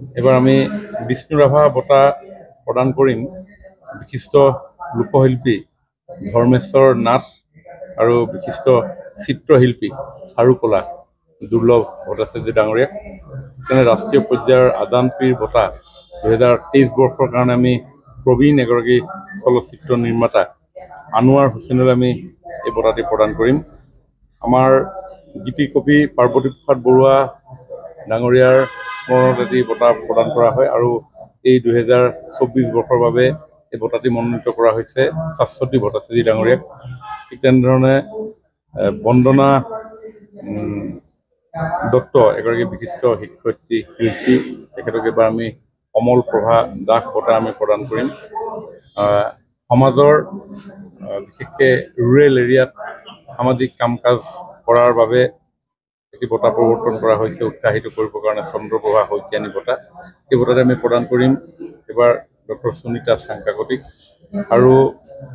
এবাৰ আমি বিষ্ণু ৰাভা বঁটা প্ৰদান কৰিম বিশিষ্ট লোকশিল্পী ধৰ্মেশ্বৰ নাথ আৰু বিশিষ্ট চিত্ৰশিল্পী চাৰুকলা দুৰ্লভ ভট্টাচাৰ্য ডাঙৰীয়াক। তেনে ৰাষ্ট্ৰীয় পৰ্যায়ৰ আদান পীৰ বঁটা 2023 বৰ্ষৰ কাৰণে আমি প্ৰবীণ এগৰাকী চলচ্চিত্ৰ নিৰ্মাতা আনোৱাৰ হুছেইনলৈ আমি এই বঁটাটি প্ৰদান কৰিম। আমাৰ গীতি কবি পাৰ্বতী প্ৰসাদ বৰুৱা ডাঙৰীয়াৰ স্মৰণত এটি বঁটা প্ৰদান কৰা হয় আৰু এই 2024 বৰ্ষৰ বাবে এই বঁটাটি মনোনীত কৰা হৈছে শাশ্বতী ভট্টাচাৰ্য ডাঙৰীয়াক। ঠিক তেনেধৰণে বন্দনা দত্ত এগৰাকী বিশিষ্ট শিক্ষয়িত্ৰী শিল্পী, তেখেতক এবাৰ আমি কমল প্ৰভা দাস বঁটা আমি প্ৰদান কৰিম। সমাজৰ বিশেষকৈ ৰুৰেল এৰিয়াত সামাজিক কাম কাজ কৰাৰ বাবে এটি বঁটা প্ৰৱৰ্তন কৰা হৈছে উৎসাহিত কৰিবৰ কাৰণে চন্দ্ৰপ্ৰভা শইকীয়ানী বঁটা। এই বঁটাতে আমি প্ৰদান কৰিম এবাৰ ডক্টৰ সুনীতা চাংকাকতিক আৰু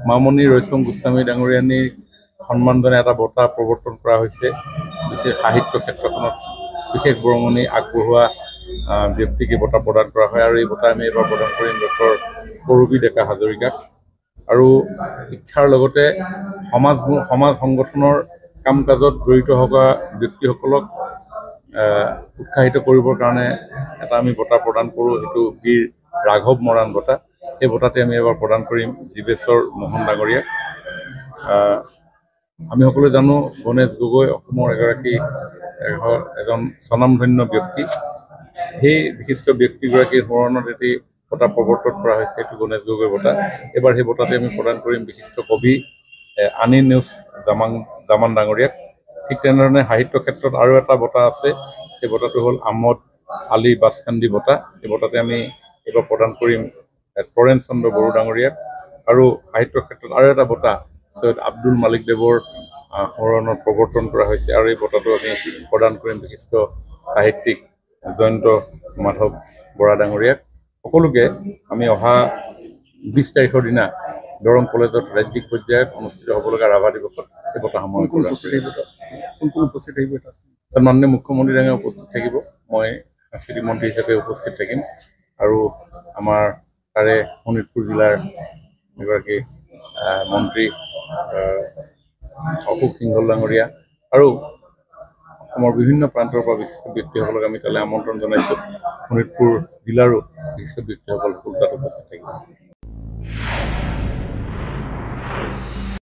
মামণি ৰয়চম গোস্বামী ডাঙৰীয়ানীৰ সন্মান জনাই এটা বঁটা প্ৰৱৰ্তন কৰা হৈছে বিশেষ সাহিত্য ক্ষেত্ৰখনত বিশেষ বৰঙণি আগবঢ়োৱা ব্যক্তিক এই বঁটা প্ৰদান কৰা হয় আৰু এই বঁটা আমি এবাৰ প্ৰদান কৰিম ডক্টৰ কৰবী ডেকা হাজৰিকাক। আৰু শিক্ষাৰ লগতে সমাজ সংগঠনৰ কাম কাজত জড়িত থকা ব্যক্তিসকলক উৎসাহিত কৰিবৰ কাৰণে এটা আমি বঁটা প্ৰদান কৰোঁ, সেইটো বীৰ ৰাঘৱ মৰাণ বঁটা। সেই বঁটাটি আমি এবাৰ প্ৰদান কৰিম জীৱেশ্বৰ মোহন ডাঙৰীয়াক। আমি সকলোৱে জানো গণেশ গগৈ অসমৰ এজন স্বনামধন্য ব্যক্তি। সেই বিশিষ্ট ব্যক্তিগৰাকীৰ স্মৰণত এটি বঁটা প্ৰৱৰ্তন কৰা হৈছে, এইটো গণেশ গগৈ বঁটা। এবাৰ সেই বঁটাটি আমি প্ৰদান কৰিম বিশিষ্ট কবি আনি নেওচ জামান ডাঙৰীয়াক। ঠিক তেনেধৰণে সাহিত্য ক্ষেত্ৰত আৰু এটা বঁটা আছে, সেই বঁটাটো হ'ল আহমদ আলী বাছকাণ্ডি বঁটা। এই বঁটাতে আমি এইবাৰ প্ৰদান কৰিম তৰেণ চন্দ্ৰ বড়ো ডাঙৰীয়াক। আৰু সাহিত্য ক্ষেত্ৰত আৰু এটা বঁটা সৈয়দ আব্দুল মালিক দেৱৰ স্মৰণত প্ৰৱৰ্তন কৰা হৈছে আৰু এই বঁটাটো আমি প্ৰদান কৰিম বিশিষ্ট সাহিত্যিক জয়ন্ত মাধৱ বৰা ডাঙৰীয়াক। সকলোকে আমি অহা 20 তাৰিখৰ দিনা দৰং কলেজত ৰাজ্যিক পৰ্যায়ত অনুষ্ঠিত হ'বলগা ৰাভা দিৱসত এই বঁটাসমূহ উপস্থিত থাকিব। মাননীয় মুখ্যমন্ত্ৰী ডাঙৰীয়া উপস্থিত থাকিব, মই সাংস্কৃতিক মন্ত্ৰী হিচাপে উপস্থিত থাকিম আৰু আমাৰ তাৰে শোণিতপুৰ জিলাৰ এগৰাকী মন্ত্ৰী অশোক সিংহল ডাঙৰীয়া আৰু অসমৰ বিভিন্ন প্ৰান্তৰ পৰা বিশিষ্ট ব্যক্তিসকলক আমি তালৈ আমন্ত্ৰণ জনাইছোঁ। শোণিতপুৰ জিলাৰো বিশিষ্ট ব্যক্তিসকল তাত উপস্থিত থাকিব।